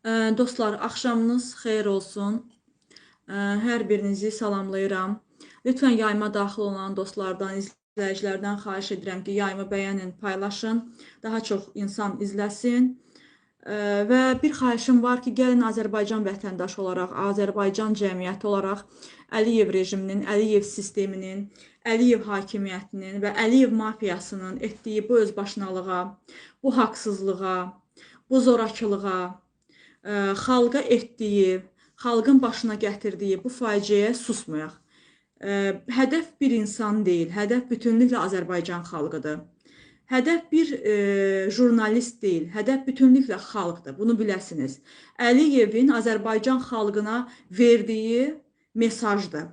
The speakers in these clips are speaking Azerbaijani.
Dostlar, axşamınız xeyir olsun. Hər birinizi salamlayıram. Lütfən yayıma daxil olan dostlardan, izləyicilərdən xahiş edirəm ki, yayımı bəyənin, paylaşın. Daha çox insan izləsin. Və bir xahişim var ki, gəlin Azərbaycan vətəndaşı olaraq, Azərbaycan cəmiyyəti olaraq Əliyev rejiminin, Əliyev sisteminin, Əliyev hakimiyyətinin və Əliyev mafiyasının etdiyi bu özbaşınalığa, bu haqsızlığa, bu zorakılığa, xalqa etdiyi, xalqın başına gətirdiyi bu faciəyə susmayaq. Hədəf bir insan deyil, hədəf bütünlüklə Azərbaycan xalqıdır. Hədəf bir jurnalist deyil, hədəf bütünlüklə xalqdır, bunu biləsiniz. Əliyevin Azərbaycan xalqına verdiyi mesajdır.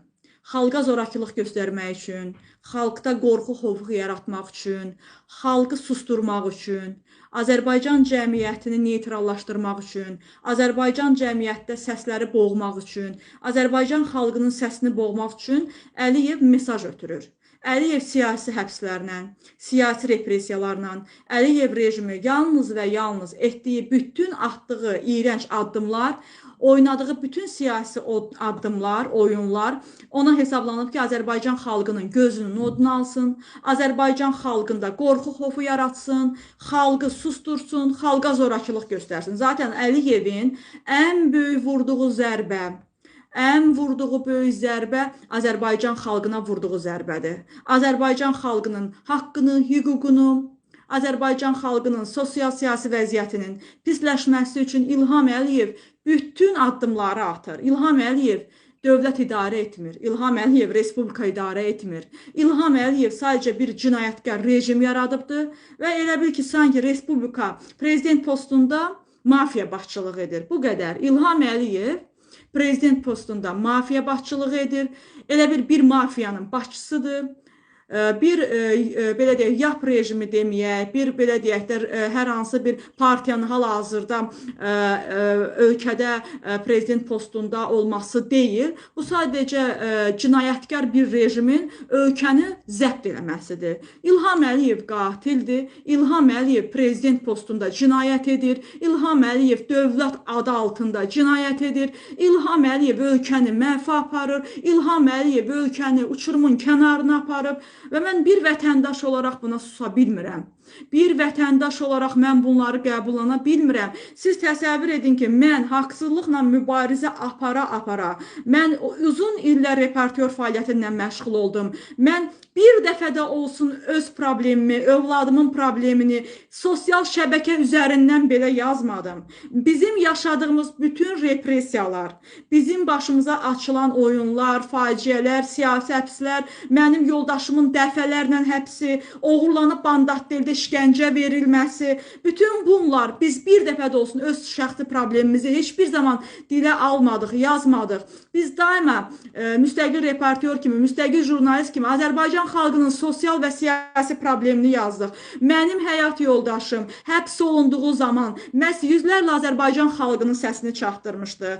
Xalqa zorakılıq göstərmək üçün, xalqda qorxu, xofu yaratmaq üçün, xalqı susturmaq üçün, Azərbaycan cəmiyyətini neytrallaşdırmaq üçün, Azərbaycan cəmiyyətdə səsləri boğmaq üçün, Azərbaycan xalqının səsini boğmaq üçün Əliyev mesaj ötürür. Əliyev siyasi həbslərlə, siyasi repressiyalarla, Əliyev rejimi yalnız və yalnız etdiyi bütün atdığı iyrənc addımlar, oynadığı bütün siyasi addımlar, oyunlar ona hesablanıb ki, Azərbaycan xalqının gözünün odunu alsın, Azərbaycan xalqında qorxu, xofu yaratsın, xalqı sustursun, xalqa zorakılıq göstərsin. Zaten Əliyevin ən böyük vurduğu zərbə, ən vurduğu böyük zərbə Azərbaycan xalqına vurduğu zərbədir. Azərbaycan xalqının haqqını, hüququnu, Azərbaycan xalqının sosial-siyasi vəziyyətinin pisləşməsi üçün İlham Əliyev bütün addımları atır. İlham Əliyev dövlət idarə etmir. İlham Əliyev respublika idarə etmir. İlham Əliyev sadəcə bir cinayətkar rejim yaradıbdır və elə bil ki, sanki respublika prezident postunda mafiya başçılıq edir. Bu qədər. İlham Əliyev prezident postunda mafiya başçılığı edir. Elə bir mafiyanın başçısıdır. Bir belə deyək, YAP rejimi deməyək, bir belə deyək də hər hansı bir partiyanın hal-hazırda ölkədə prezident postunda olması deyil. Bu sadəcə cinayətkar bir rejimin ölkəni zəbt eləməsidir. İlham Əliyev qatildir. İlham Əliyev prezident postunda cinayət edir. İlham Əliyev dövlət adı altında cinayət edir. İlham Əliyev ölkəni məhv aparır. İlham Əliyev ölkəni uçurumun kənarına aparıb. Və mən bir vətəndaş olaraq buna susa bilmirəm. Bir vətəndaş olaraq mən bunları qəbullana bilmirəm. Siz təsəvvür edin ki, mən haqsızlıqla mübarizə apara, mən uzun illər reportyor fəaliyyətindən məşğul oldum. Mən bir dəfə də olsun öz problemimi, övladımın problemini sosial şəbəkə üzərindən belə yazmadım. Bizim yaşadığımız bütün repressiyalar, bizim başımıza açılan oyunlar, faciələr, siyasi həbslər, mənim yoldaşımın dəfələrlə həbsi, oğurlanıb Bandatdeldə işgəncə verilməsi, bütün bunlar biz bir dəfə də olsun öz şəxsi problemimizi heç bir zaman dilə almadıq, yazmadıq. Biz daima müstəqil reportyor kimi, müstəqil jurnalist kimi Azərbaycan xalqının sosial və siyasi problemini yazdıq. Mənim həyat yoldaşım həbs olunduğu zaman məhz yüzlərlə Azərbaycan xalqının səsini çatdırmışdı.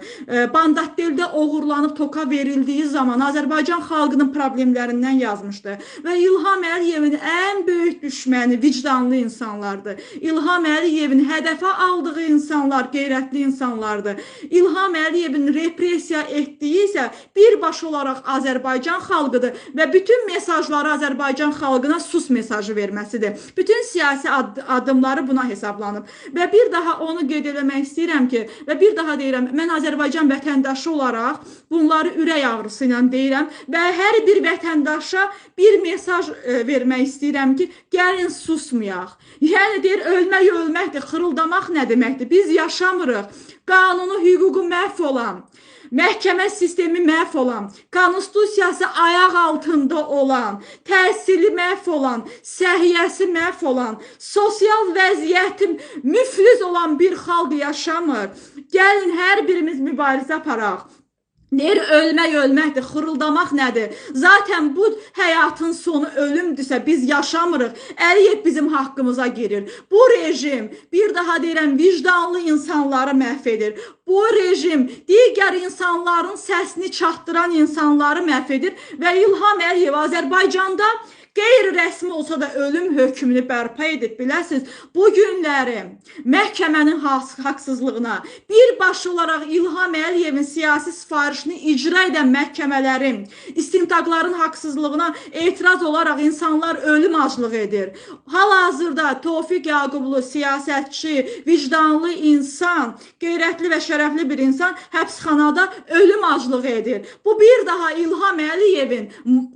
Bandatdeldə oğurlanıb toka verildiyi zaman Azərbaycan xalqının problemlərindən yazmışdı. Və İlham Əliyevin ən böyük düşməni vicdanlı insanlardır. İlham Əliyevin hədəfə aldığı insanlar qeyrətli insanlardır. İlham Əliyevin repressiya etdiyi isə birbaşa olaraq Azərbaycan xalqıdır və bütün mesajları Azərbaycan xalqına sus mesajı verməsidir. Bütün siyasi addımları buna hesablanıb. Və bir daha onu qeyd eləmək istəyirəm ki, və bir daha deyirəm, mən Azərbaycan vətəndaşı olaraq bunları ürək ağrısı ilə deyirəm və hər bir vətəndaşa bir mesaj vermək istəyirəm ki, gəlin susmayaq. Yəni deyir, ölməkdir, xırıldamaq nə deməkdir? Biz yaşamırıq. Qanunu, hüququ məhv olan, məhkəmə sistemi məhv olan, konstitusiyası ayaq altında olan, təhsili məhv olan, səhiyyəsi məhv olan, sosial vəziyyəti müfliz olan bir xalq yaşamır. Gəlin hər birimiz mübarizə aparaq. Deyir, ölməkdir, xırıldamaq nədir? Zaten bu həyatın sonu ölümdürsə biz yaşamırıq. Əliyev bizim haqqımıza girir. Bu rejim, bir daha deyirəm, vicdanlı insanları məhv edir. Bu rejim digər insanların səsini çatdıran insanları məhv edir və İlham Əliyev Azərbaycanda qeyri-rəsmi olsa da ölüm hökmünü bərpa edib. Biləsiniz, bu günləri məhkəmənin haqsızlığına, birbaşa olaraq İlham Əliyevin siyasi sifarişini icra edən məhkəmələrin, istintaqların haqsızlığına etiraz olaraq insanlar ölüm aclığı edir. Hal-hazırda Tofiq Yaqublu siyasətçi, vicdanlı insan, qeyrətli və şərəfli bir insan həbsxanada ölüm aclığı edir. Bu bir daha İlham Əliyevin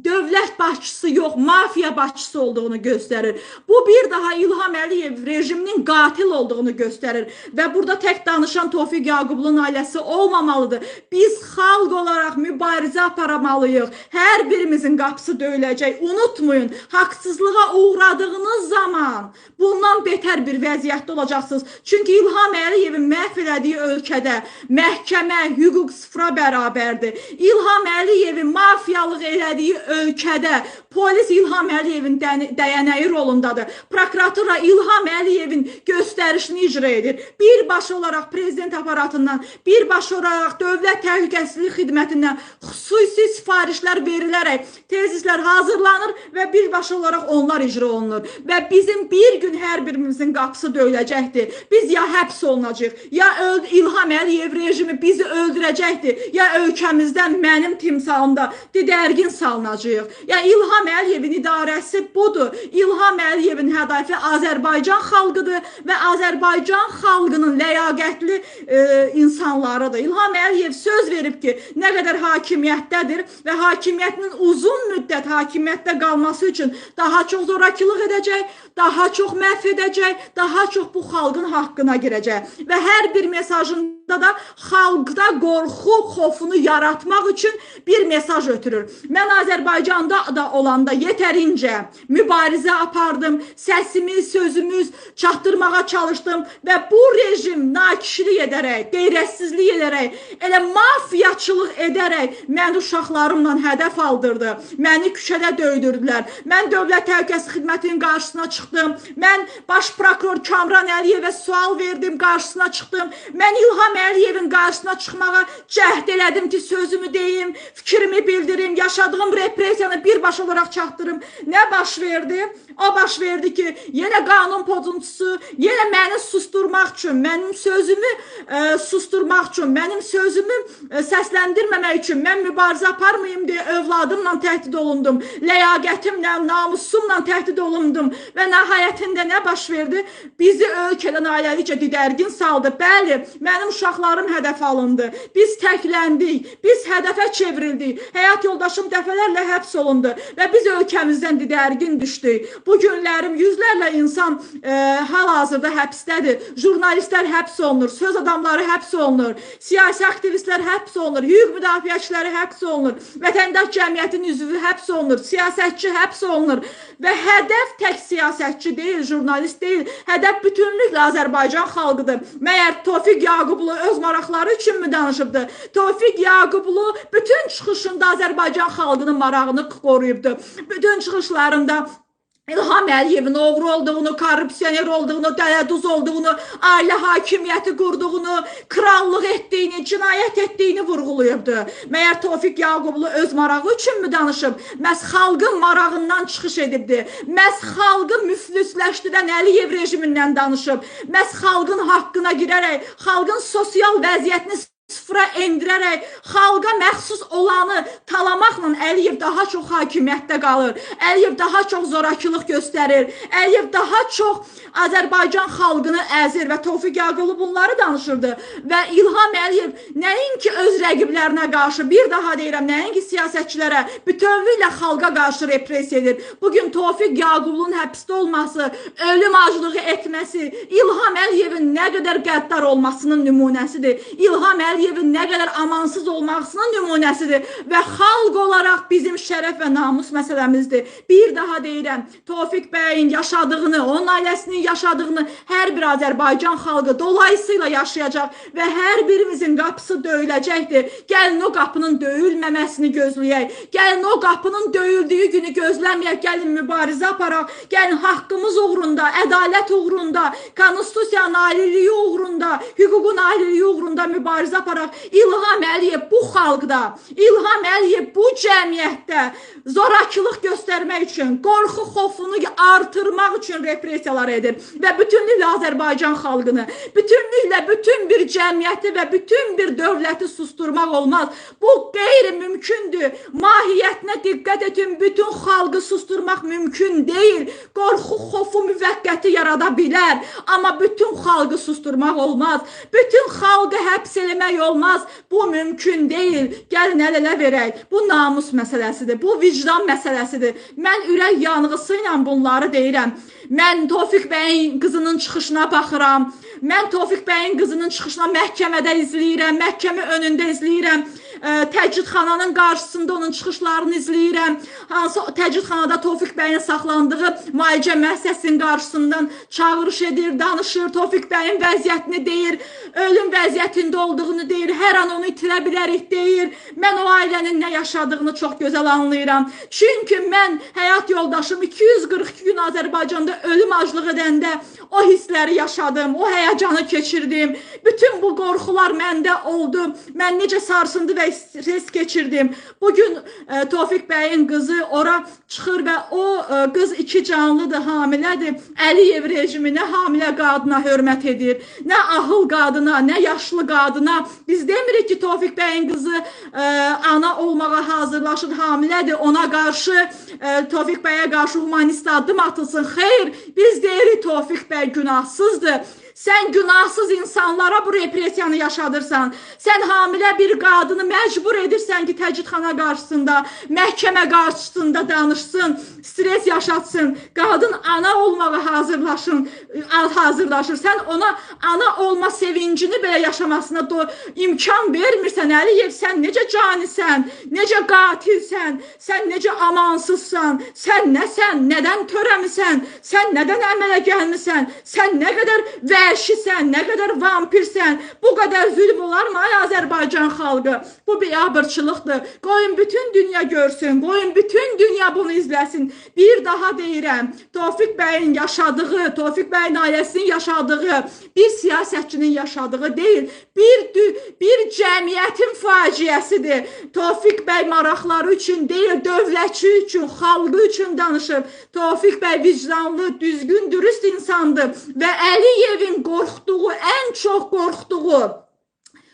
dövlət başçısı yox, mafiya başçısı olduğunu göstərir. Bu bir daha İlham Əliyev rejiminin qatil olduğunu göstərir. Və burada tək danışan Tofiq Yaqublunun ailəsi olmamalıdır. Biz xalq olaraq mübarizə aparamalıyıq. Hər birimizin qapısı döyüləcək. Unutmayın, haqsızlığa uğradığınız zaman bundan betər bir vəziyyətdə olacaqsınız. Çünki İlham Əliyevin məhv elədiyi ölkədə məhkəmə, hüquq sıfıra bərabərdir. İlham Əliyevin mafiyalıq elədiyi ölkədə polis İlham Əliyevin dəyənəyi rolundadır. Prokuratura İlham Əliyevin göstərişini icra edir. Birbaşa olaraq prezident aparatından, birbaşa olaraq Dövlət Təhlükəsizlik Xidmətindən xüsusi sifarişlər verilərək tezislər hazırlanır və birbaşa olaraq onlar icra olunur. Və bizim bir gün hər birimizin qapısı döyüləcəkdir. Biz ya həbs olunacaq, ya İlham Əliyev rejimi bizi öldürəcəkdir, ya ölkəmizdən mənim timsalımda didərgin salınacaq. Ya İlham Əliyevin idarəsi budur. İlham Əliyevin hədəfi Azərbaycan xalqıdır və Azərbaycan xalqının ləyaqətli insanlarıdır. İlham Əliyev söz verib ki, nə qədər hakimiyyətdədir və hakimiyyətinin uzun müddət hakimiyyətdə qalması üçün daha çox zorakılıq edəcək, daha çox məhv edəcək, daha çox bu xalqın haqqına girəcək. Və hər bir mesajında da xalqda qorxu, xofunu yaratmaq üçün bir mesaj ötürür. Mən Azərbaycanda da olanda yetərincə mübarizə apardım, səsimi, sözümüz çatdırmağa çalışdım və bu rejim nakişilik edərək, qeyrətsizlik edərək, elə mafiyaçılıq edərək məni uşaqlarımla hədəf aldırdı. Məni küçədə döydürdülər. Mən Dövlət Təhlükəsizlik Xidmətinin qarşısına çıxdım. Mən baş prokuror Kamran Əliyevə sual verdim, qarşısına çıxdım. Mən İlham Əliyevin qarşısına çıxmağa cəhd elədim ki, sözümü deyim, fikrimi bildirim, yaşadığım represiyanı birbaşa olaraq çatdırım. Nə baş verdi? O baş verdi ki, yenə qanun pozuntusu, yenə məni susturmaq üçün, mənim sözümü susturmaq üçün, mənim sözümü səsləndirməmək üçün mən mübarizə aparmayım deyə övladımla təhdid olundum, ləyaqətimlə, namusumla təhdid olundum və nəhayətində nə baş verdi? Bizi ölkədən ailəlikcə didərgin saldı. Bəli, mənim uşaqlarım hədəf alındı. Biz təkləndik, biz hədəfə çevrildik. Həyat yoldaşım dəfələrlə həbs olundu və biz ölkəmizdən didərgin düşdük. Bu günlərim yüzlərlə insan hal-hazırda həbsdədir. Jurnalistlər həbs olunur, söz adamları həbs olunur, siyasi aktivistlər həbs olunur, hüquq müdafiəçiləri həbs olunur, vətəndaş cəmiyyətinin üzvü həbs olunur, siyasətçi həbs olunur və hədəf tək siyasətçi deyil, jurnalist deyil, hədəf bütünlüklə Azərbaycan xalqıdır. Məyər Tofiq Yaqublu öz maraqları üçün mü danışıbdır? Tofiq Yaqublu bütün çıxışında Azərbaycan xalqının marağını qoruyubdur. Bütün çıxışlarında İlham Əliyevin oğru olduğunu, korrupsioner olduğunu, dələduz olduğunu, ailə hakimiyyəti qurduğunu, krallıq etdiyini, cinayət etdiyini vurğulayıbdı. Məyər Tofiq Yaqublu öz marağı üçün mü danışıb? Məhz xalqın marağından çıxış edibdi. Məhz xalqı müflisləşdirən Əliyev rejimindən danışıb. Məhz xalqın haqqına girərək, xalqın sosial vəziyyətini sıfıra endirərək, xalqa məxsus olanı talamaqla Əliyev daha çox hakimiyyətdə qalır. Əliyev daha çox zorakılıq göstərir. Əliyev daha çox Azərbaycan xalqını əzir və Tofiq Yaqublu bunları danışırdı. Və İlham Əliyev nəinki öz rəqiblərinə qarşı, bir daha deyirəm, nəinki siyasətçilərə, bütövlüklə xalqa qarşı repressiya edir. Bugün Tofiq Yaqublunun həbsdə olması, ölüm acılığı etməsi, İlham Əliyevin nə qədər qəddar olmasının nümunəsidir. İlham Əliyevin nə qədər amansız olmasının nümunəsidir və xalq olaraq bizim şərəf və namus məsələmizdir. Bir daha deyirəm, Tofiq bəyin yaşadığını, onun ailəsinin yaşadığını hər bir Azərbaycan xalqı dolayısıyla yaşayacaq və hər birimizin qapısı döyüləcəkdir. Gəlin o qapının döyülməməsini gözləyək. Gəlin o qapının döyüldüyü günü gözləməyək. Gəlin mübarizə aparaq. Gəlin haqqımız uğrunda, ədalət uğrunda, konstitusiyanın ayrılığı uğrunda, hüququn ayrılığı uğrunda mübarizə aparaq. olaraq İlham Əliyev bu xalqda, İlham Əliyev bu cəmiyyətdə zorakılıq göstərmək üçün, qorxu xofunu artırmaq üçün repressiyalar edir və bütünlüklə Azərbaycan xalqını, bütünlüklə bütün bir cəmiyyəti və bütün bir dövləti susturmaq olmaz. Bu qeyri-mümkündür. Mahiyyətinə diqqət edin, bütün xalqı susturmaq mümkün deyil. Qorxu xofu müvəqqəti yarada bilər, amma bütün xalqı susturmaq olmaz. Bütün xalqı həbs eləmək olmaz. Bu mümkün deyil. Gəlin əl-ələ verək. Bu namus məsələsidir. Bu vicdan məsələsidir. Mən ürək yanğısı ilə bunları deyirəm. Mən Tofiq bəyin qızının çıxışına baxıram. Mən Tofiq bəyin qızının çıxışına məhkəmədə izləyirəm. Məhkəmə önündə izləyirəm. Təcridxananın qarşısında onun çıxışlarını izləyirəm. Hansı təcridxanada Tofiq bəyin saxlandığı müalicə müəssisəsinin qarşısından çağırış edir, danışır, Tofiq bəyin vəziyyətini deyir, ölüm vəziyyətində olduğunu deyir, hər an onu itirə bilərik deyir. Mən o ailənin nə yaşadığını çox gözəl anlayıram. Çünki mən həyat yoldaşım 242 gün Azərbaycanda ölüm aclıq edəndə o hissləri yaşadım, o həyəcanı keçirdim. Bütün bu qorxular məndə oldu. Mən necə sarsındı və stres keçirdim. Bugün Tofiq bəyin qızı ora çıxır və o qız 2 canlıdır, hamilədir. Əliyev rejimi nə hamilə qadına hörmət edir, nə ahıl qadına, nə yaşlı qadına. Biz demirik ki, Tofiq bəyin qızı ana olmağa hazırlaşır, hamilədir. Ona qarşı, Tofiq bəyə qarşı humanist addım atılsın. Xeyr, biz deyirik Tofiq bəy günahsızdır. Sən günahsız insanlara bu repressiyanı yaşadırsan. Sən hamilə bir qadını məcbur edirsən ki, təcridxana qarşısında, məhkəmə qarşısında danışsın, stres yaşatsın. Qadın ana olmağa hazırlaşır. Sən ona ana olma sevincini belə yaşamasına imkan vermirsən. Əliyev, sən necə canisən, necə qatilsən, sən necə amansızsan, sən nəsən, nədən törəmisən, sən nədən əmələ gəlmisən, sən nə qədər vəhşisən, nə qədər vampirsən, bu qədər zülm olarmı ay Azərbaycan xalqı? Bu biabırçılıqdır. Qoyun bütün dünya görsün, qoyun bütün dünya bunu izləsin. Bir daha deyirəm, Tofiq bəyin yaşadığı, Tofiq bəyin ailəsinin yaşadığı, bir siyasətçinin yaşadığı deyil, bir cəmiyyətin faciəsidir. Tofiq bəy maraqları üçün deyil, dövlətçi üçün, xalqı üçün danışır. Tofiq bəy vicdanlı, düzgün, dürüst insandır və Əliyevin qorxduğu, ən çox qorxduğu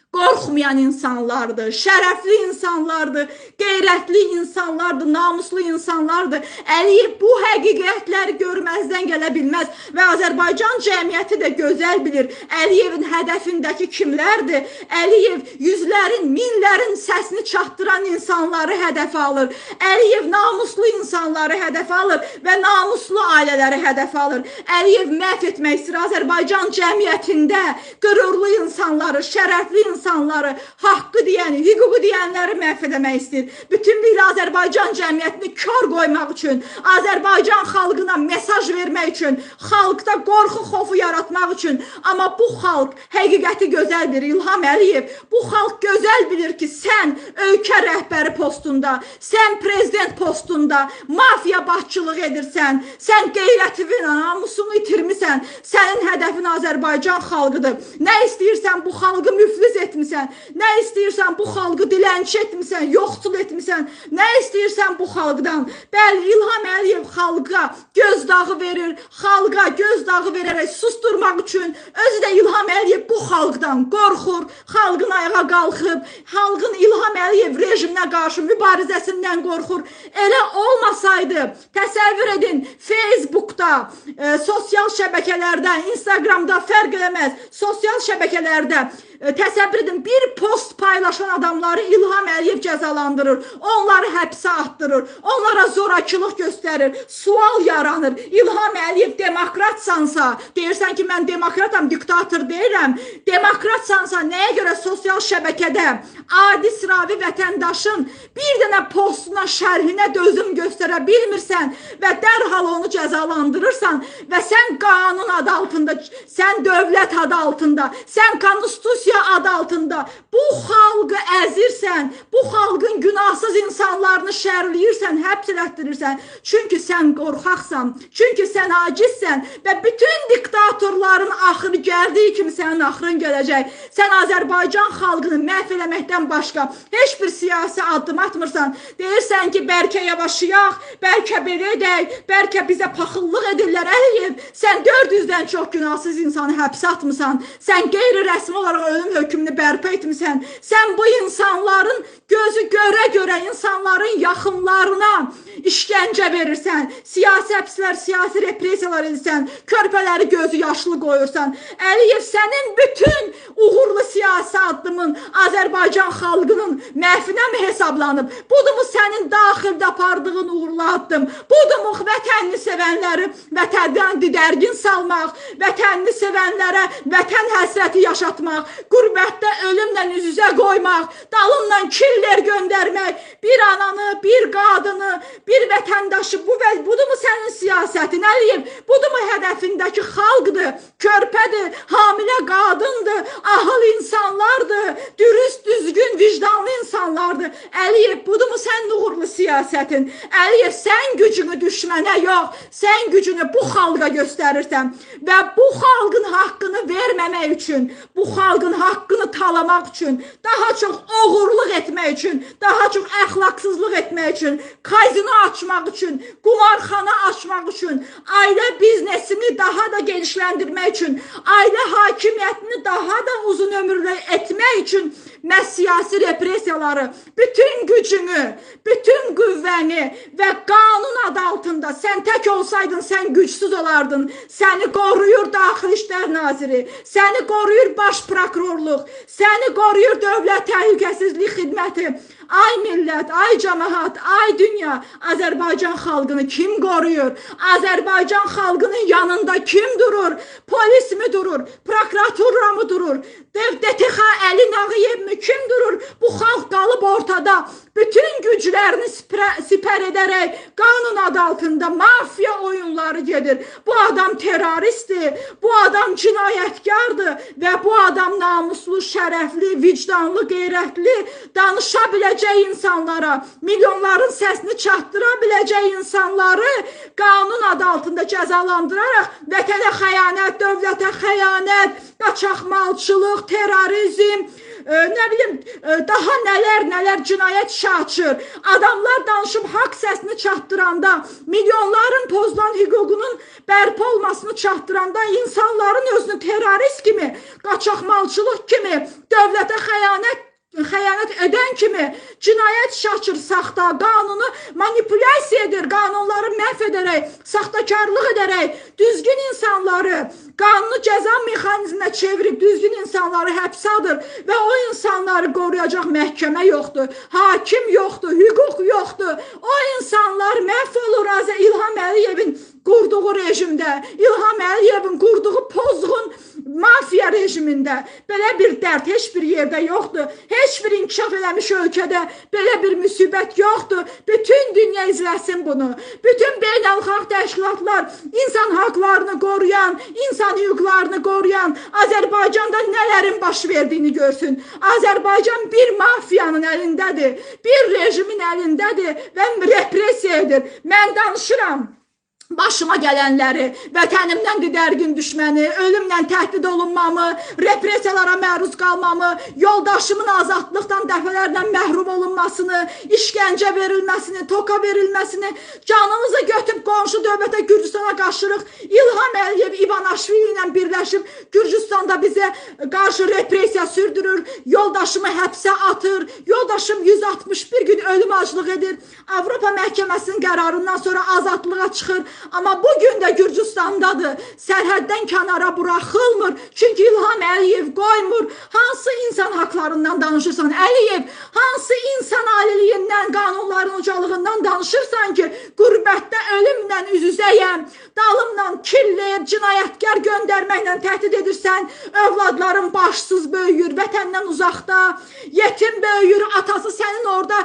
qorxmayan insanlardır, şərəfli insanlardır, qeyrətli insanlardır, namuslu insanlardır. Əliyev bu həqiqətləri görməzdən gələ bilməz və Azərbaycan cəmiyyəti də gözəl bilir. Əliyevin hədəfindəki kimlərdir? Əliyev yüzlərin, minlərin səsini çatdıran insanları hədəfə alır. Əliyev namuslu insanları hədəfə alır və namuslu ailələri hədəfə alır. Əliyev məhv etmək istəyir Azərbaycan cəmiyyətində qürurlu insanları, şərəfli insanları, haqqı deyəni, hüququ deyənləri məhv etmək istəyir. Bütünlüklə Azərbaycan cəmiyyətini kör qoymaq üçün, Azərbaycan xalqına mesaj vermək üçün, xalqda qorxu xofu yaratmaq üçün. Amma bu xalq həqiqəti gözəl bilir. İlham Əliyev, bu xalq gözəl bilir ki, sən ölkə rəhbəri postunda, sən prezident postunda mafiya başçılıq edirsən, sən qeyrətini, namusunu itirmisən, sənin hədəfin Azərbaycan xalqıdır. Nə istəyirsən bu xalqı müflis etmisən, nə istəyirsən bu xalqı dilənçi etmisən, yoxsul etmisən, nə istəyirsən bu xalqdan. Bəli, İlham Əliyev xalqa gözdağı verir, xalqa gözdağı verərək susturmaq üçün özü də İlham Əliyev bu xalqdan qorxur, xalqın ayağa qalxıb, xalqın İlham Əliyev rejiminə qarşı mübarizəsindən qorxur. Elə olmasaydı, təsəvvür edin, Facebookda, sosial şəbəkələrdə, Instagramda fərq eləməz, sosial şəbəkələrdə təsəvvür edin, bir post paylaşan adamları İlham Əliyev cəzalandırır, onları həbsə atdırır, onlara zorakılıq göstərir, sual yaranır. İlham Əliyev demokratsansa, deyirsən ki, mən demokratam, diktator deyirəm, demokratsansa nəyə görə sosial şəbəkədə adi sıravi vətəndaşın bir dənə postuna, şərhinə dözüm göstərə bilmirsən və dərhal onu cəzalandırırsan və sən qanun adı altında, sən dövlət adı altında, sən konstitusiya adı altında bu bu xalqı əzirsən, bu xalqın günahsız insanlarını şərləyirsən, həbs elətdirirsən. Çünki sən qorxaqsan, çünki sən acizsən və bütün diktatorların axırı gəldiyi kimi sənin axırın gələcək. Sən Azərbaycan xalqını məhv eləməkdən başqa heç bir siyasi addım atmırsan. Deyirsən ki, bəlkə yavaşıyaq, bəlkə belə edək, bəlkə bizə paxıllıq edirlər. Əliyev, sən 400-dən çox günahsız insanı həbsə atmısan. Sən qeyri-rəsmi olaraq ölüm hökmünü bərpa etmisən. Sən bu insanların gözü görə-görə insanların yaxınlarına işgəncə verirsən. Siyasi həbslər, siyasi represiyalar edirsən. Körpələri gözü yaşlı qoyursan. Əliyev, sənin bütün uğurlu siyasi addımın Azərbaycan xalqının məhvinə mi hesablanıb? Budurmu sənin daxildə apardığın uğurlu addım? Budurmu vətənini sevənləri vətəndən didərgin salmaq, vətənini sevənlərə vətən həsrəti yaşatmaq, qürbətdə ölümlə üz-üzə qoymaq, dalından killer göndərmək, bir ananı, bir qadını, bir vətəndaşı, budurmu sənin siyasətin, Əliyev? Budurmu hədəfindəki xalqdır, körpədir, hamilə qadındır, ahıl insanlardır, dürüst, düzgün, vicdanlı insanlardır. Əliyev, budurmu sənin uğurlu siyasətin? Əliyev, sən gücünü düşmənə yox, sən gücünü bu xalqa göstərirsən və bu xalqın haqqını verməmək üçün, bu xalqın haqqını talamaq üçün, daha çox oğurluq etmək üçün, daha çox əxlaqsızlıq etmək üçün, kazino açmaq üçün, qumarxana açmaq üçün, ailə biznesini daha da genişləndirmək üçün, ailə hakimiyyətini daha da uzun ömürlü etmək üçün məhz siyasi represiyaları, bütün gücünü, bütün qüvvəni və qanun adı altında sən tək olsaydın, sən gücsüz olardın. Səni qoruyur Daxili İşlər Naziri, səni qoruyur Baş Prokurorluq, səni qoruyur Dövlət Təhlükəsizlik Xidməti. Ay millət, ay cəmaət, ay dünya, Azərbaycan xalqını kim qoruyur? Azərbaycan xalqının yanında kim durur? Polis mi durur? Prokuratura mı durur? DTX Əli Nağıyev mi? Kim durur? Bu xalq qalıb ortada. Bütün güclərini sipər edərək qanun adı altında mafiya oyunları gedir. Bu adam teröristdir, bu adam cinayətkardır və bu adam namuslu, şərəfli, vicdanlı, qeyrətli, danışa biləcək insanlara, milyonların səsini çatdıra biləcək insanları qanun adı altında cəzalandıraraq vətənə xəyanət, dövlətə xəyanət, qaçaqmalçılıq, terrorizm, nə bilim, daha nələr cinayət işi açır. Adamlar danışıb haqq səsini çatdıranda, milyonların pozulan hüququnun bərpa olmasını çatdıranda insanların özünü terörist kimi, qaçaqmalçılıq kimi, dövlətə xəyanət edən kimi cinayət işi açır, saxta, qanunu manipulyasiya edir, qanunları məhv edərək, saxtakarlıq edərək, düzgün insanları qanunu cəza mexanizminə çevirib düzgün insanları həbsə alır və o insanları qoruyacaq məhkəmə yoxdur, hakim yoxdur, hüquq yoxdur. O insanlar məhv olur İlham Əliyevin qurduğu rejimdə, İlham Əliyevin qurduğu pozğun mafiya rejimində. Belə bir dərd heç bir yerdə yoxdur. Heç bir inkişaf eləmiş ölkədə belə bir müsibət yoxdur. Bütün dünya izləsin bunu. Bütün beynəlxalq təşkilatlar insan haqlarını qoruyan, insan hüquqlarını qoruyan Azərbaycanda nələrin baş verdiyini görsün. Azərbaycan bir mafiyanın əlindədir, bir rejimin əlindədir və repressiya edir. Mən danışıram. Başıma gələnləri, vətənimdən didərgin düşməni, ölümlə təhdid olunmamı, represiyalara məruz qalmamı, yoldaşımın azadlıqdan dəfələrlə məhrum olunmasını, işgəncə verilməsini, toka verilməsini, canımızı götüb qonşu dövlətə Gürcüstana qaçırıq. İlham Əliyev İvanashvili ilə birləşib Gürcüstanda bizə qarşı represiya sürdürür, yoldaşımı həbsə atır, yoldaşım 161 gün ölüm aclıq edir. Avropa Məhkəməsinin qərarından sonra azadlığa çıxır. Amma bugün də Gürcüstandadır. Sərhəddən kənara buraxılmır. Çünki İlham Əliyev qoymur. Hansı insan haqlarından danışırsan Əliyev? Hansı insan aliliyindən, qanunların ucalığından danışırsan ki, qürbətdə ölümlə üz-üzəyəm, dalımla killer, cinayətkar göndərməklə təhdid edirsən, övladların başsız böyüyür, vətəndən uzaqda, yetim böyüyür, atası sənin orada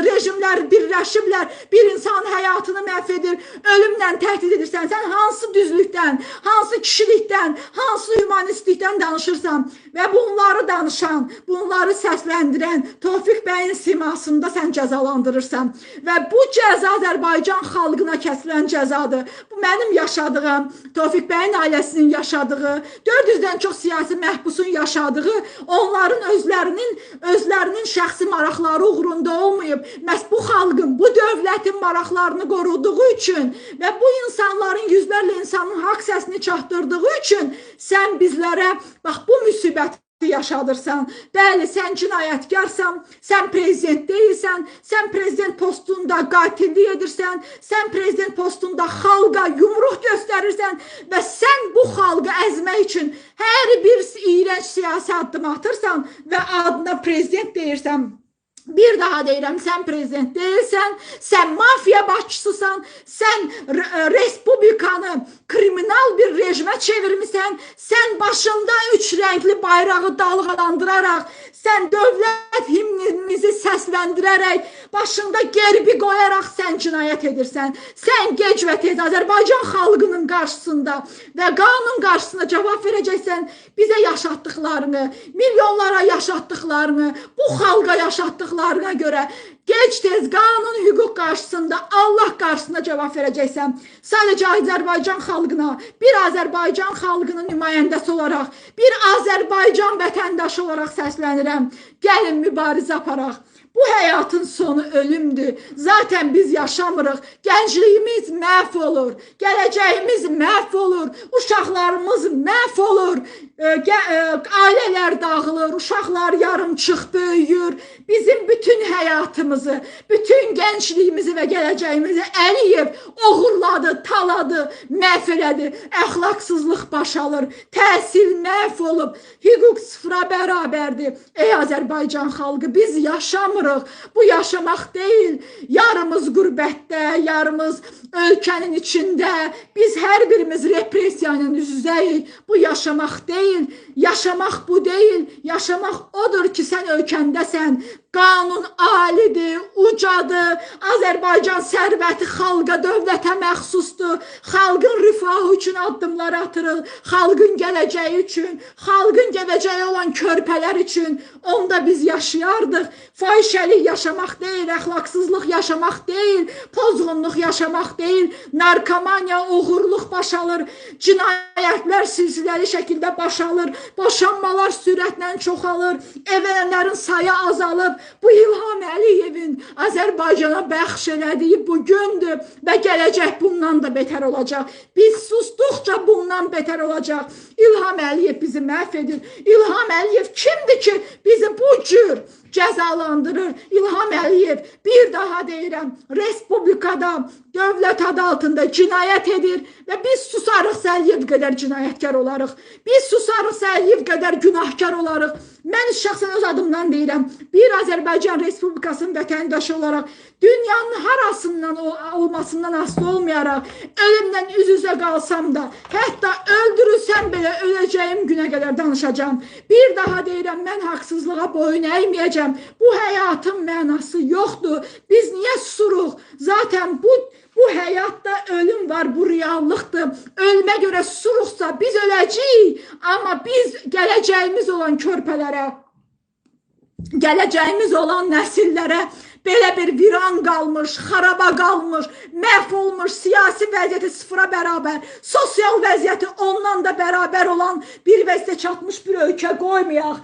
rejimlər birləşiblər, bir insan həyatını həyatını məhv edir, ölümlə təhdid edirsən. Sən hansı düzlükdən, hansı kişilikdən, hansı humanistlikdən danışırsan və bunları danışan, bunları səsləndirən Tofiq bəyin simasında sən cəzalandırırsan və bu cəza Azərbaycan xalqına kəsilən cəzadır. Bu mənim yaşadığım, Tofiq bəyin ailəsinin yaşadığı, 400-dən çox siyasi məhbusun yaşadığı, onların özlərinin şəxsi maraqları uğrunda olmayıb, məhz bu xalqın, bu dövlətin maraqlarını qoruduğu üçün və bu insanların, yüzlərlə insanın haqq səsini çatdırdığı üçün sən bizlərə bax bu müsibəti yaşadırsan. Bəli, sən cinayətkarsan, sən prezident deyilsən, sən prezident postunda qatillik edirsən, sən prezident postunda xalqa yumruq göstərirsən və sən bu xalqı əzmək üçün hər bir iyrənc siyasi addım atırsan və adına prezident deyirsən. Bir daha deyirəm, sən prezident deyilsən, sən mafiya başçısısan, sən respublikanı kriminal bir rejimə çevirmişsən, sən başında 3 rəngli bayrağı dalğalandıraraq, sən dövlət himnimizi səsləndirərək, başında gerbi qoyaraq sən cinayət edirsən. Sən gec və tez Azərbaycan xalqının qarşısında və qanun qarşısında cavab verəcəksən bizə yaşatdıqlarını, milyonlara yaşatdıqlarını, bu xalqa yaşatdıqlarına görə gec-tez qanun hüquq qarşısında, Allah qarşısında cavab verəcəksən. Sadəcə Azərbaycan xalqına, bir Azərbaycan xalqının nümayəndəsi olaraq, bir Azərbaycan vətəndaşı olaraq səslənirəm. Gəlin mübarizə aparaq. Bu həyatın sonu ölümdür. Zaten biz yaşamırıq. Gəncliyimiz məhv olur. Gələcəyimiz məhv olur. Uşaqlarımız məhv olur. Ailələr dağılır. Uşaqlar yarımçıq böyüyür. Bizim bütün həyatımızı, bütün gəncliyimizi və gələcəyimizi Əliyev oğurladı, taladı, məhv elədi. Əxlaqsızlıq baş alır. Təhsil məhv olub. Hüquq sıfıra bərabərdir. Ey Azərbaycan xalqı, biz yaşamırıq. Bu yaşamaq deyil. Yarımız qürbətdə, yarımız ölkənin içində. Biz hər birimiz repressiyanın üz-üzəyik. Bu yaşamaq deyil. Yaşamaq bu deyil. Yaşamaq odur ki, sən ölkəndəsən. Qanun alidir, ucadır. Azərbaycan sərvəti xalqa, dövlətə məxsusdur. Xalqın rifahı üçün addımlar atırıq. Xalqın gələcəyi üçün, xalqın gələcəyi olan körpələr üçün. Onda biz yaşayardıq. Fahişəlik yaşamaq deyil, əxlaqsızlıq yaşamaq deyil, pozğunluq yaşamaq deyil. Narkomaniya, oğurluq baş alır. Cinayətlər silsiləli şəkildə baş alır. Boşanmalar sürətlə çoxalır. Evlənənlərin sayı azalıb. Bu İlham Əliyevin Azərbaycana bəxş elədiyi bu gündür və gələcək bundan da betər olacaq. Biz susduqca bundan betər olacaq. İlham Əliyev bizi məhv edir. İlham Əliyev kimdir ki bizi bu cür cəzalandırır? İlham Əliyev, bir daha deyirəm, respublikada, dövlət adı altında cinayət edir və biz susarıqsa Əliyev qədər cinayətkar olarıq. Biz susarıqsa Əliyev qədər günahkar olarıq. Mən şəxsən öz adımdan deyirəm, bir Azərbaycan Respublikasının vətəndaşı olaraq dünyanın harasından olmasından asılı olmayaraq ölümdən üz-üzə qalsam da, hətta öldürülsəm belə öləcəyim günə qədər danışacağım. Bir daha deyirəm, mən haqsızlığa boyun əyməyəcəm. Bu həyatın mənası yoxdur. Biz niyə susuruq? Zaten bu həyatda ölüm var, bu reallıqdır. Ölmə görə susuruqsa biz öləcəyik. Amma biz gələcəyimiz olan körpələrə, gələcəyimiz olan nəsillərə belə bir viran qalmış, xaraba qalmış, məhv olmuş, siyasi vəziyyəti sıfıra bərabər, sosial vəziyyəti ondan da bərabər olan bir vəziyyətə çatmış bir ölkə qoymayaq.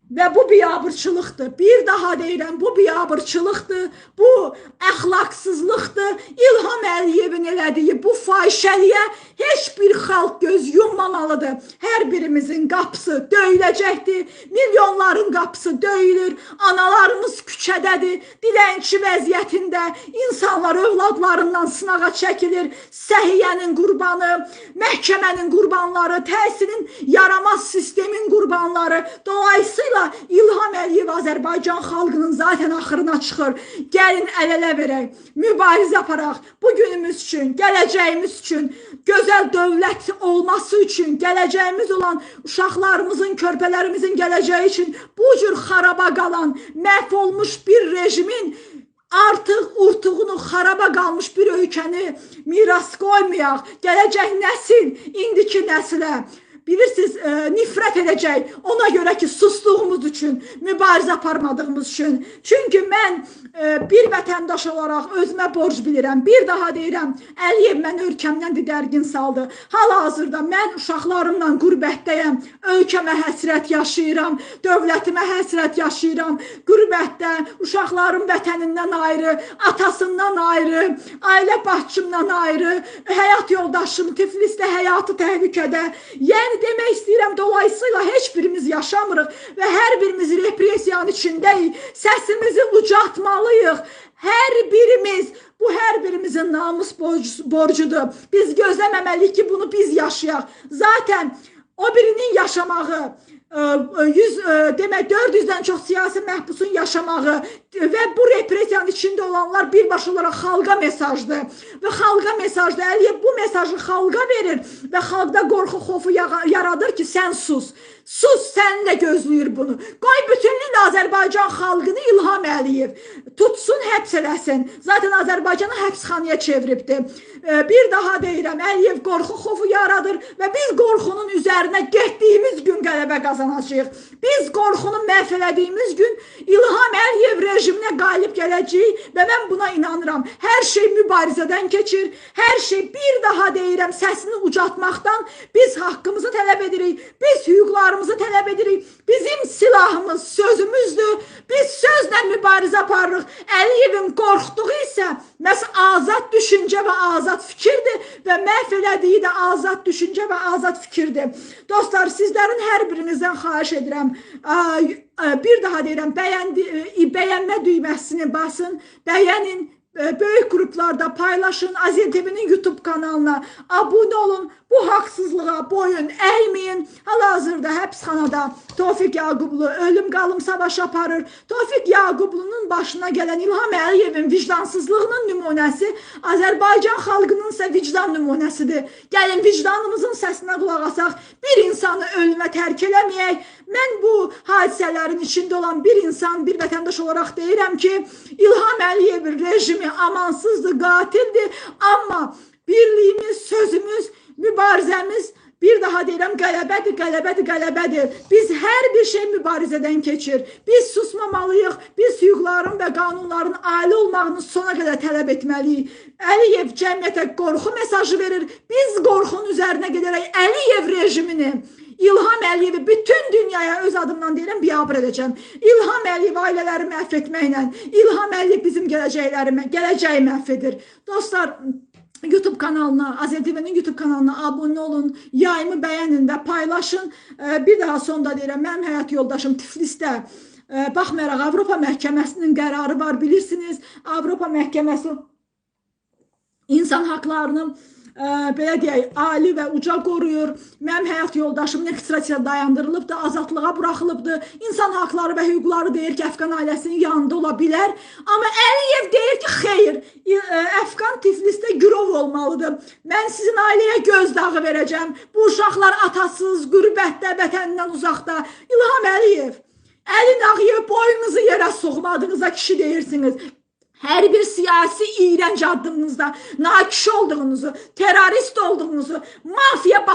Və bu biabırçılıqdır. Bir daha deyirəm, bu biabırçılıqdır, bu əxlaqsızlıqdır. İlham Əliyevin elədiyi bu fahişəliyə heç bir xalq göz yummamalıdır. Hər birimizin qapısı döyüləcəkdir. Milyonların qapısı döyülür. Analarımız küçədədir. Dilənçi vəziyyətində insanlar övladlarından sınağa çəkilir. Səhiyyənin qurbanı, məhkəmənin qurbanları, təhsilin yaramaz sistemin qurbanları. Dolayısıyla İlham Əliyev Azərbaycan xalqının zaten axırına çıxır. Gəlin əl-ələ verək, mübarizə aparaq. Bu günümüz üçün, gələcəyimiz üçün, gözəl dövlət olması üçün, gələcəyimiz olan uşaqlarımızın, körpələrimizin gələcəyi üçün bu cür xaraba qalan, məhv olmuş bir rejimin Artıq urtuğunu xaraba qalmış bir ölkəni miras qoymayaq. Gələcək nəsil, indiki nəsilə. Bilirsiniz, nifrət edəcək ona görə ki, sustuğumuz üçün, mübarizə aparmadığımız üçün. Çünki mən bir vətəndaş olaraq özümə borc bilirəm. Bir daha deyirəm, Əliyev məni ölkəmdən didərgin saldı. Hal-hazırda mən uşaqlarımla qürbətdəyəm. Ölkəmə həsrət yaşayıram, dövlətimə həsrət yaşayıram. Qürbətdə uşaqlarım vətənindən ayrı, atasından ayrı, ailə başçımdan ayrı, həyat yoldaşım Tiflisdə həyatı təhlükədə. Yəni demək istəyirəm, dolayısıyla heç birimiz yaşamırıq və hər birimiz represiyanın içindəyik. Səsimizi ucaltmalıyıq. Hər birimiz, bu hər birimizin namus borcudur. Biz gözləməməliyik ki, bunu biz yaşayaq. Zaten o birinin yaşamağı, 400'den çox siyasi məhbusun yaşamağı və bu represiyanın içində olanlar birbaşa olaraq xalqa mesajdır. Və xalqa mesajdır. Əliyev bu mesajı xalqa verir və xalqda qorxu, xofu yaradır ki, sən sus. Sus, sən də gözləyir bunu. Qoy bütünlüklə Azərbaycan xalqını İlham Əliyev tutsun, həbs eləsin. Zaten Azərbaycanı həbsxanaya çeviribdir. Bir daha deyirəm, Əliyev qorxu, xofu yaradır və biz qorxunun üzərinə getdiyimiz gün qələbə qazanacağıq. Biz qorxunu məhv elədiyimiz gün İlham Əliyev rejiminə qalib gələcəyik və mən buna inanıram. Hər şey mübarizədən keçir, hər şey bir daha deyirəm, səsini ucaltmaqdan biz haqqımızı tələb edirik, biz hüquqlarımızı tələb edirik. Bizim silahımız sözümüzdür, biz sözlə mübarizə aparırıq. Əliyevin qorxduğu isə məhz azad düşüncə və azad fikirdir və məhv elədiyi də azad düşüncə və azad fikirdir. Dostlar, sizlərin hər birinizdən xahiş edirəm, bir daha deyirəm, bəyənmə düyməsini basın, bəyənin, böyük qruplarda paylaşın, Aziz TV'nin YouTube kanalına abunə olun, bu haqsızlığa boyun əyməyin. Hal-hazırda həbsxanada Tofiq Yaqublu ölüm qalım savaşı aparır. Tofiq Yaqublu'nun başına gələn İlham Əliyevin vicdansızlığının nümunəsi Azərbaycan xalqının isə vicdan nümunəsidir. Gəlin vicdanımızın səsinə qulaq asaq, bir insanı ölümə tərk eləməyək. Mən bu hadisələrin içində olan bir insan, bir vətəndaş olaraq deyirəm ki, İlham Əliyevin rejimi amansızdır, qatildir. Amma birliyimiz, sözümüz, mübarizəmiz bir daha deyirəm, qələbədir, qələbədir, qələbədir. Biz hər bir şey mübarizədən keçir. Biz susmamalıyıq, biz hüquqların və qanunların ali olmağını sona qədər tələb etməliyik. Əliyev cəmiyyətə qorxu mesajı verir. Biz qorxunun üzərinə gedərək Əliyev rejimini, İlham Əliyevi bütün dünyaya öz adımdan deyirəm, biabır edəcəm. İlham Əliyev ailələri məhv etməklə, İlham Əliyev bizim gələcəyi məhv edir. Dostlar, YouTube kanalına, Aziz TV'nin YouTube kanalına abunə olun, yayımı bəyənin və paylaşın. Bir daha sonda deyirəm, mənim həyat yoldaşım Tiflisdə, baxmayaraq Avropa Məhkəməsinin qərarı var, bilirsiniz. Avropa Məhkəməsi insan haqlarını belə deyək, ali və uca qoruyur. Mənim həyat yoldaşım registrasiya dayandırılıbdır, azadlığa buraxılıbdır. İnsan haqları və hüquqları deyir ki, Əfqan ailəsinin yanında ola bilər. Amma Əliyev deyir ki, xeyr, Əfqan Tiflisdə girov olmalıdır. Mən sizin ailəyə gözdağı verəcəm. Bu uşaqlar atasız, qürbətdə, vətənindən uzaqda. İlham Əliyev, əlin ağıyıb boynunuzu yerə soxmadığınıza kişi deyirsiniz. Hər bir siyasi iğrənc addımınızda nakişi olduğunuzu, terörist olduğunuzu, mafya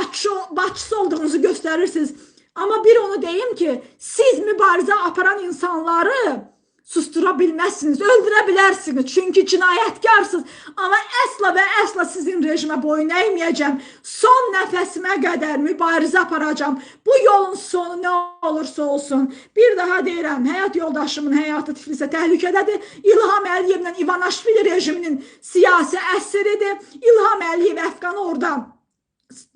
başçısı olduğunuzu göstərirsiniz. Amma bir onu deyim ki, siz mübarizə aparan insanları sustura bilməzsiniz, öldürə bilərsiniz. Çünki cinayətkarsınız. Amma əsla və əsla sizin rejimə boyun əyməyəcəm. Son nəfəsimə qədər mübarizə aparacam. Bu yolun sonu nə olursa olsun. Bir daha deyirəm, həyat yoldaşımın həyatı Tiflisdə təhlükədədir. İlham Əliyevlə İvanishvili rejiminin siyasi əsiridir. İlham Əliyev Əfqanı orada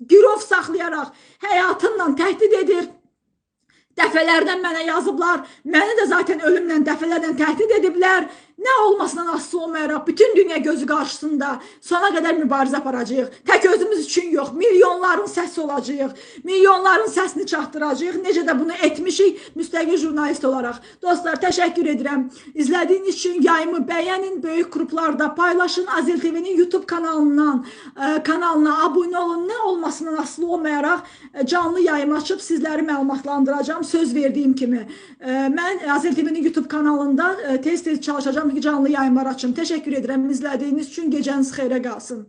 girov saxlayaraq həyatınla təhdid edir. Dəfələrdən mənə yazıblar, məni də zaten ölümlə dəfələrdən təhdid ediblər. Nə olmasından asılı olmayaraq bütün dünya gözü qarşısında sona qədər mübarizə aparacağıq. Tək özümüz üçün yox, milyonların səsi olacağıq. Milyonların səsini çatdıracağıq. Necə də bunu etmişik müstəqil jurnalist olaraq. Dostlar, təşəkkür edirəm. İzlədiyiniz üçün yayımı bəyənin, böyük qruplarda paylaşın. Aziz TV'nin YouTube kanalına abunə olun. Nə olmasından asılı olmayaraq canlı yayım açıb sizləri məlumatlandıracağım. Söz verdiyim kimi. Mən Aziz TV'nin YouTube kanalında tez-tez çalışacağım. ki, canlı yayımlar açım. Təşəkkür edirəm izlədiyiniz üçün. Gecəniz xeyrə qalsın.